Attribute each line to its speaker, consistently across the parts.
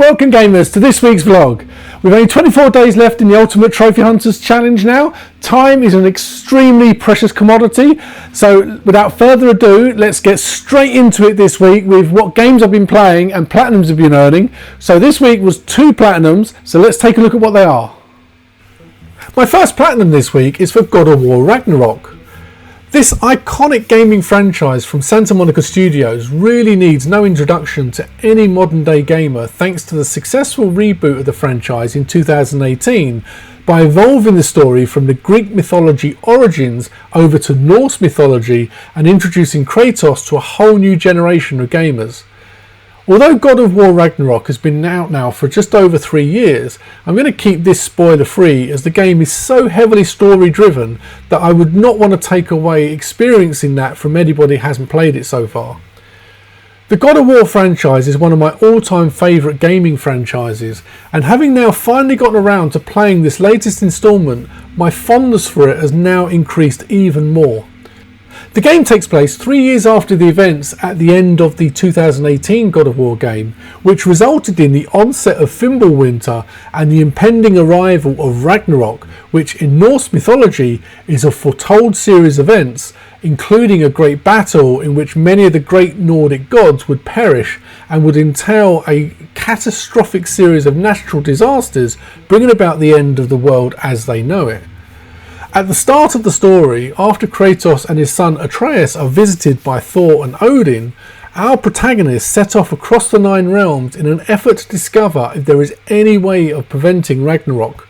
Speaker 1: Welcome gamers to this week's vlog. We've only 24 days left in the Ultimate Trophy Hunters Challenge now. Time is an extremely precious commodity, so without further ado, let's get straight into it this week with what games I've been playing and platinums I've been earning. So this week was 2 platinums, so let's take a look at what they are. My first platinum this week is for God of War Ragnarok. This iconic gaming franchise from Santa Monica Studios really needs no introduction to any modern day gamer thanks to the successful reboot of the franchise in 2018 by evolving the story from the Greek mythology origins over to Norse mythology and introducing Kratos to a whole new generation of gamers. Although God of War Ragnarok has been out now for just over 3 years, I'm going to keep this spoiler free as the game is so heavily story driven that I would not want to take away experiencing that from anybody who hasn't played it so far. The God of War franchise is one of my all-time favourite gaming franchises, and having now finally gotten around to playing this latest instalment, my fondness for it has now increased even more. The game takes place 3 years after the events at the end of the 2018 God of War game, which resulted in the onset of Fimbulwinter and the impending arrival of Ragnarok, which in Norse mythology is a foretold series of events, including a great battle in which many of the great Nordic gods would perish and would entail a catastrophic series of natural disasters, bringing about the end of the world as they know it. At the start of the story, after Kratos and his son Atreus are visited by Thor and Odin, our protagonists set off across the 9 realms in an effort to discover if there is any way of preventing Ragnarok.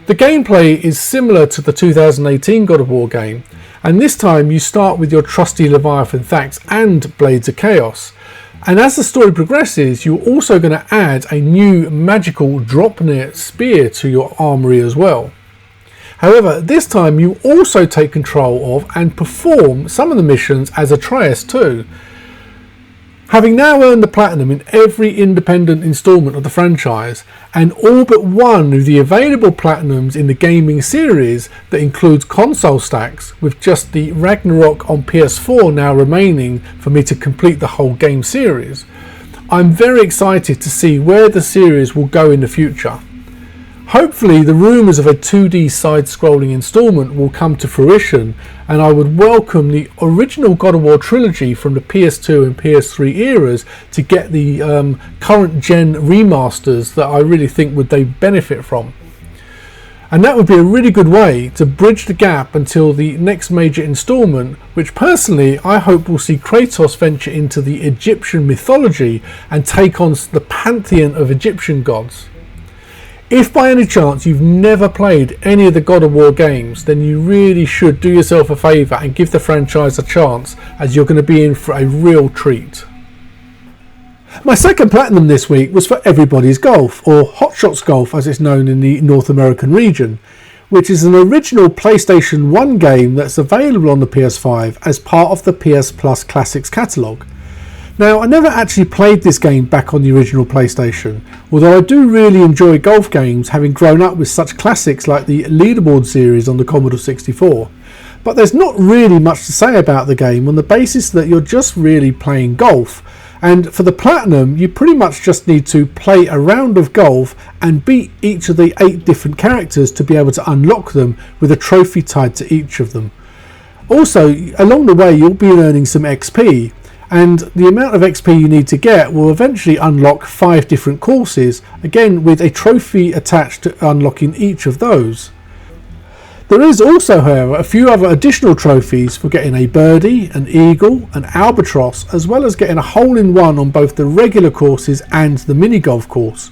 Speaker 1: The gameplay is similar to the 2018 God of War game, and this time you start with your trusty Leviathan Thax and Blades of Chaos. And as the story progresses, you're also going to add a new magical Draupnir spear to your armoury as well. However, this time you also take control of and perform some of the missions as Atreus too. Having now earned the platinum in every independent instalment of the franchise, and all but one of the available platinums in the gaming series that includes console stacks, with just the Ragnarok on PS4 now remaining for me to complete the whole game series, I'm very excited to see where the series will go in the future. Hopefully the rumours of a 2D side-scrolling instalment will come to fruition, and I would welcome the original God of War trilogy from the PS2 and PS3 eras to get the current gen remasters that I really think would they benefit from. And that would be a really good way to bridge the gap until the next major instalment, which personally I hope will see Kratos venture into the Egyptian mythology and take on the pantheon of Egyptian gods. If by any chance you've never played any of the God of War games, then you really should do yourself a favour and give the franchise a chance, as you're going to be in for a real treat. My second platinum this week was for Everybody's Golf, or Hot Shots Golf as it's known in the North American region, which is an original PlayStation 1 game that's available on the PS5 as part of the PS Plus Classics catalogue. Now, I never actually played this game back on the original PlayStation, although I do really enjoy golf games, having grown up with such classics like the Leaderboard series on the Commodore 64. But there's not really much to say about the game on the basis that you're just really playing golf, and for the platinum you pretty much just need to play a round of golf and beat each of the 8 different characters to be able to unlock them with a trophy tied to each of them. Also, along the way you'll be earning some XP, and the amount of XP you need to get will eventually unlock 5 different courses, again with a trophy attached to unlocking each of those. There is also, however, a few other additional trophies for getting a birdie, an eagle, an albatross, as well as getting a hole-in-one on both the regular courses and the mini golf course.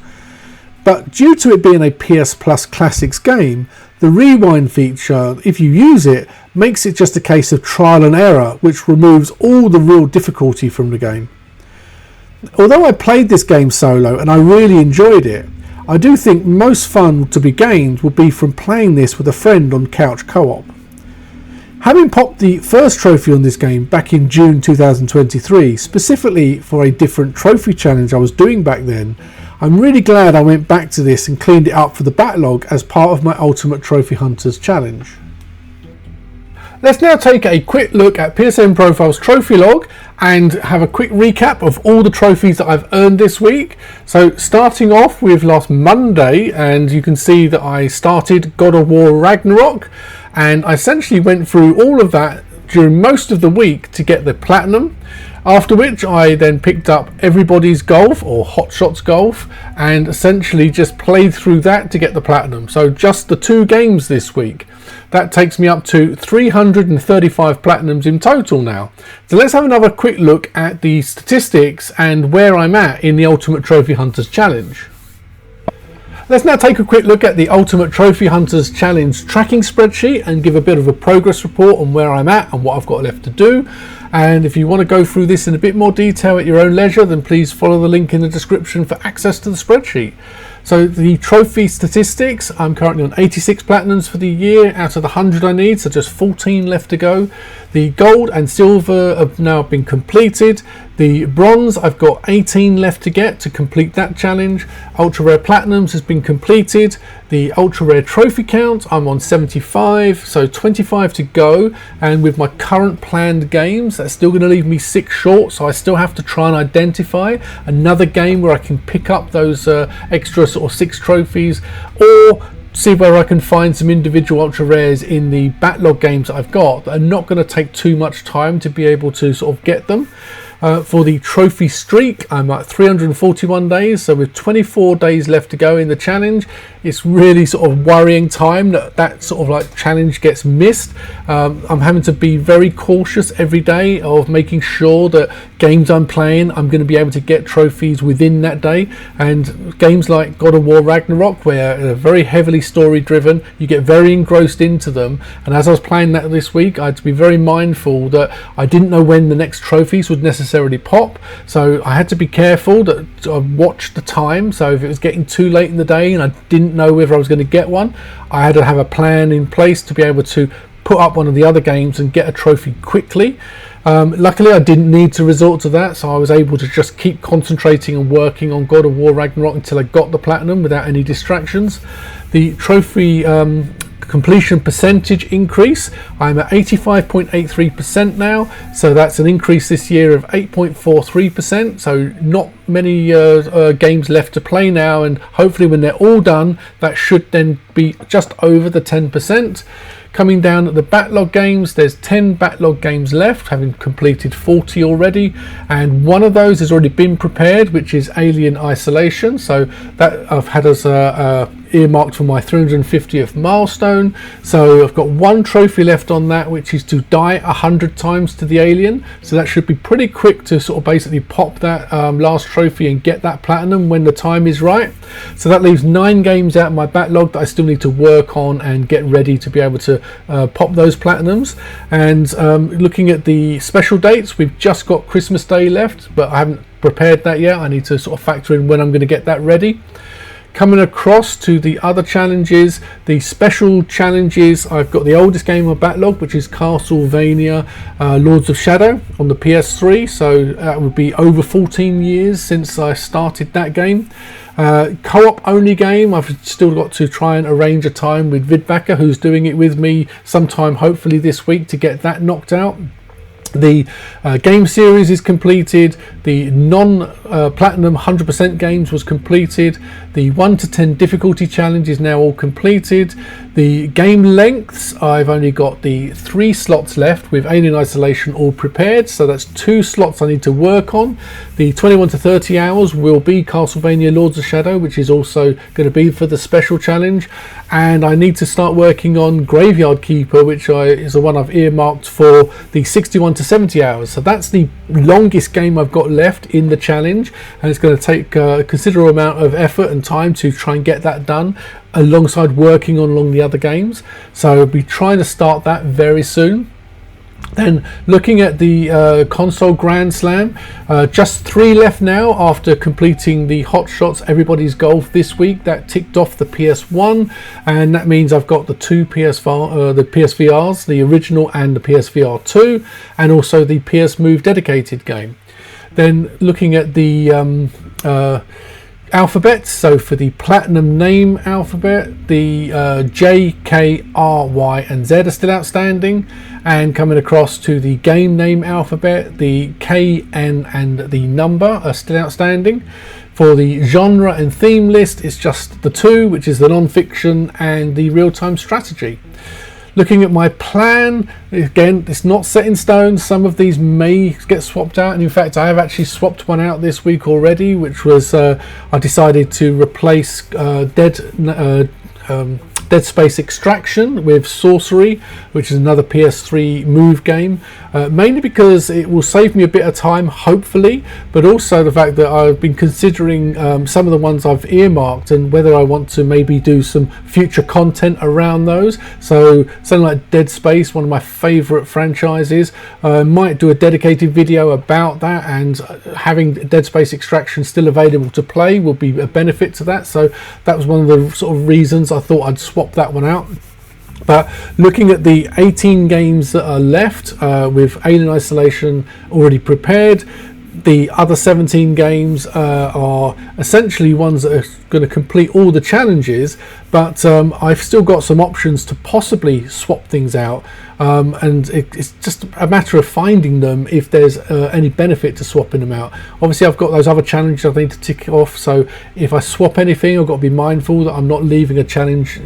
Speaker 1: But due to it being a PS Plus Classics game, the rewind feature, if you use it, makes it just a case of trial and error, which removes all the real difficulty from the game. Although I played this game solo and I really enjoyed it, I do think most fun to be gained would be from playing this with a friend on couch co-op. Having popped the first trophy on this game back in June 2023, specifically for a different trophy challenge I was doing back then, I'm really glad I went back to this and cleaned it up for the backlog as part of my Ultimate Trophy Hunters challenge. Let's now take a quick look at PSN Profile's trophy log and have a quick recap of all the trophies that I've earned this week. So starting off with last Monday, and you can see that I started God of War Ragnarok, and I essentially went through all of that during most of the week to get the platinum. After which I then picked up Everybody's Golf or Hot Shots Golf and essentially just played through that to get the platinum. So just the 2 games this week. That takes me up to 335 platinums in total now. So let's have another quick look at the statistics and where I'm at in the Ultimate Trophy Hunters Challenge. Let's now take a quick look at the Ultimate Trophy Hunters Challenge tracking spreadsheet and give a bit of a progress report on where I'm at and what I've got left to do. And if you want to go through this in a bit more detail at your own leisure, then please follow the link in the description for access to the spreadsheet. So the trophy statistics, I'm currently on 86 platinums for the year out of the 100 I need, so just 14 left to go. The gold and silver have now been completed. The bronze, I've got 18 left to get to complete that challenge. Ultra Rare Platinums has been completed. The Ultra Rare Trophy count, I'm on 75, so 25 to go. And with my current planned games, that's still going to leave me 6 short, so I still have to try and identify another game where I can pick up those extra sort of 6 trophies, or see where I can find some individual ultra rares in the backlog games that I've got that are not going to take too much time to be able to sort of get them. For the trophy streak, I'm at 341 days, so with 24 days left to go in the challenge, it's really sort of worrying time that sort of like challenge gets missed. I'm having to be very cautious every day of making sure that games I'm playing, I'm going to be able to get trophies within that day. And games like God of War Ragnarok, where they're very heavily story driven, you get very engrossed into them. And as I was playing that this week, I had to be very mindful that I didn't know when the next trophies would necessarily pop, so I had to be careful that I watched the time. So if it was getting too late in the day and I didn't know whether I was going to get one, I had to have a plan in place to be able to put up one of the other games and get a trophy quickly. Luckily I didn't need to resort to that, so I was able to just keep concentrating and working on God of War Ragnarok until I got the platinum without any distractions. The trophy completion percentage increase, I'm at 85.83% now, so that's an increase this year of 8.43%. so not many games left to play now, and hopefully when they're all done that should then be just over the 10%. Coming down at the backlog games, there's 10 backlog games left, having completed 40 already, and one of those has already been prepared, which is Alien Isolation. So that I've had as earmarked for my 350th milestone. So I've got 1 trophy left on that, which is to die 100 times to the alien. So that should be pretty quick to sort of basically pop that last trophy and get that platinum when the time is right. So that leaves 9 games out of my backlog that I still need to work on and get ready to be able to pop those platinums. And looking at the special dates, we've just got Christmas Day left, but I haven't prepared that yet. I need to sort of factor in when I'm going to get that ready. Coming across to the other challenges, the special challenges, I've got the oldest game on backlog, which is Castlevania Lords of Shadow on the PS3, so that would be over 14 years since I started that game. Co-op only game, I've still got to try and arrange a time with Vidbacker, who's doing it with me sometime hopefully this week, to get that knocked out. The game series is completed. The non-platinum 100% games was completed. The 1 to 10 difficulty challenge is now all completed. The game lengths, I've only got the 3 slots left with Alien Isolation all prepared, so that's 2 slots I need to work on. The 21 to 30 hours will be Castlevania Lords of Shadow, which is also going to be for the special challenge. And I need to start working on Graveyard Keeper, which is the one I've earmarked for the 61 to 70 hours. So that's the longest game I've got left in the challenge, and it's going to take a considerable amount of effort and time to try and get that done alongside working on along the other games. So I'll be trying to start that very soon. Then looking at the console Grand Slam, just 3 left now after completing the Hot Shots Everybody's Golf this week. That ticked off the PS1, and that means I've got the 2 PSVRs, the original and the PSVR 2, and also the PS Move dedicated game. Then looking at the alphabet. So for the platinum name alphabet, the J, K, R, Y and Z are still outstanding, and coming across to the game name alphabet, the K, N and the number are still outstanding. For the genre and theme list, it's just the two, which is the non-fiction and the real-time strategy. Looking at my plan, again, it's not set in stone. Some of these may get swapped out, and in fact I have actually swapped one out this week already, which was I decided to replace Dead Space Extraction with Sorcery, which is another PS3 move game, mainly because it will save me a bit of time, hopefully, but also the fact that I've been considering some of the ones I've earmarked and whether I want to maybe do some future content around those. So something like Dead Space, one of my favourite franchises, might do a dedicated video about that, and having Dead Space Extraction still available to play will be a benefit to that. So that was one of the sort of reasons I thought I'd swap that one out. But looking at the 18 games that are left, with Alien Isolation already prepared, the other 17 games are essentially ones that are going to complete all the challenges, but I've still got some options to possibly swap things out, and it's just a matter of finding them if there's any benefit to swapping them out. Obviously I've got those other challenges I need to tick off, so if I swap anything I've got to be mindful that I'm not leaving a challenge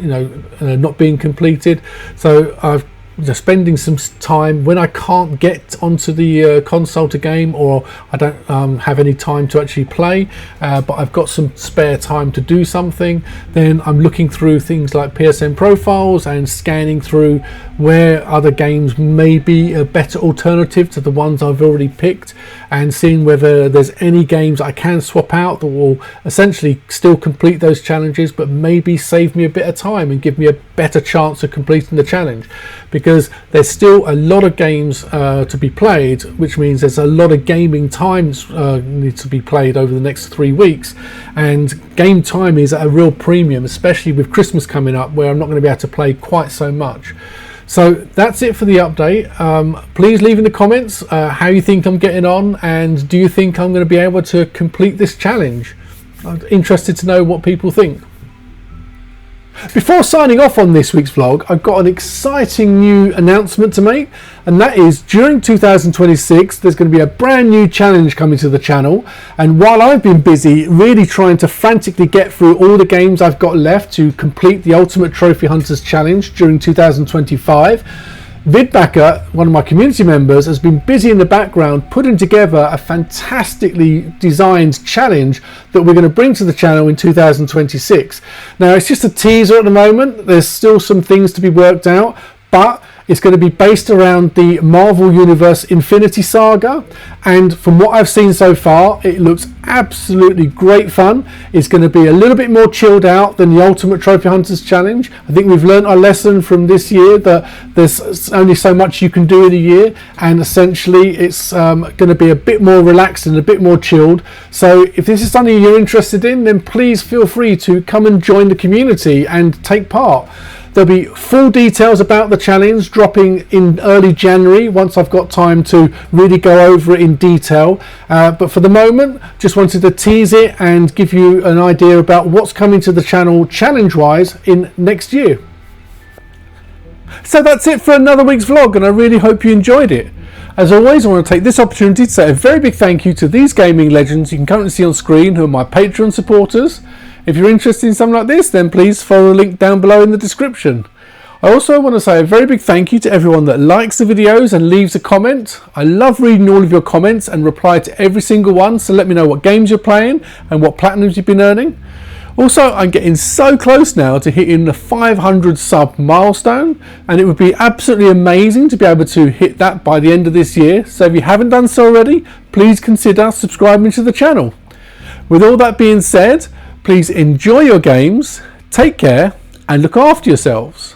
Speaker 1: not being completed. So I've spending some time when I can't get onto the console to game, or I don't have any time to actually play, but I've got some spare time to do something, then I'm looking through things like PSN profiles and scanning through where other games may be a better alternative to the ones I've already picked, and seeing whether there's any games I can swap out that will essentially still complete those challenges but maybe save me a bit of time and give me a better chance of completing the challenge, because there's still a lot of games to be played, which means there's a lot of gaming times needs to be played over the next 3 weeks, and game time is at a real premium, especially with Christmas coming up where I'm not going to be able to play quite so much. So that's it for the update. Please leave in the comments how you think I'm getting on, and do you think I'm going to be able to complete this challenge? I'm interested to know what people think. Before signing off on this week's vlog, I've got an exciting new announcement to make, and that is during 2026 there's going to be a brand new challenge coming to the channel, and while I've been busy really trying to frantically get through all the games I've got left to complete the Ultimate Trophy Hunters Challenge during 2025, Vidbacker, one of my community members, has been busy in the background putting together a fantastically designed challenge that we're going to bring to the channel in 2026. Now it's just a teaser at the moment, there's still some things to be worked out, but it's going to be based around the Marvel Universe Infinity Saga, and from what I've seen so far it looks absolutely great fun. It's going to be a little bit more chilled out than the Ultimate Trophy Hunters Challenge. I think we've learned our lesson from this year that there's only so much you can do in a year, and essentially it's going to be a bit more relaxed and a bit more chilled. So if this is something you're interested in, then please feel free to come and join the community and take part. There'll be full details about the challenge dropping in early January once I've got time to really go over it in detail, but for the moment just wanted to tease it and give you an idea about what's coming to the channel challenge wise in next year. So that's it for another week's vlog, and I really hope you enjoyed it. As always, I want to take this opportunity to say a very big thank you to these gaming legends you can currently see on screen, who are my Patreon supporters. If you're interested in something like this, then please follow the link down below in the description. I also want to say a very big thank you to everyone that likes the videos and leaves a comment. I love reading all of your comments and reply to every single one, so let me know what games you're playing and what platinums you've been earning. Also, I'm getting so close now to hitting the 500 sub milestone, and it would be absolutely amazing to be able to hit that by the end of this year. So if you haven't done so already, please consider subscribing to the channel. With all that being said, please enjoy your games, take care, and look after yourselves.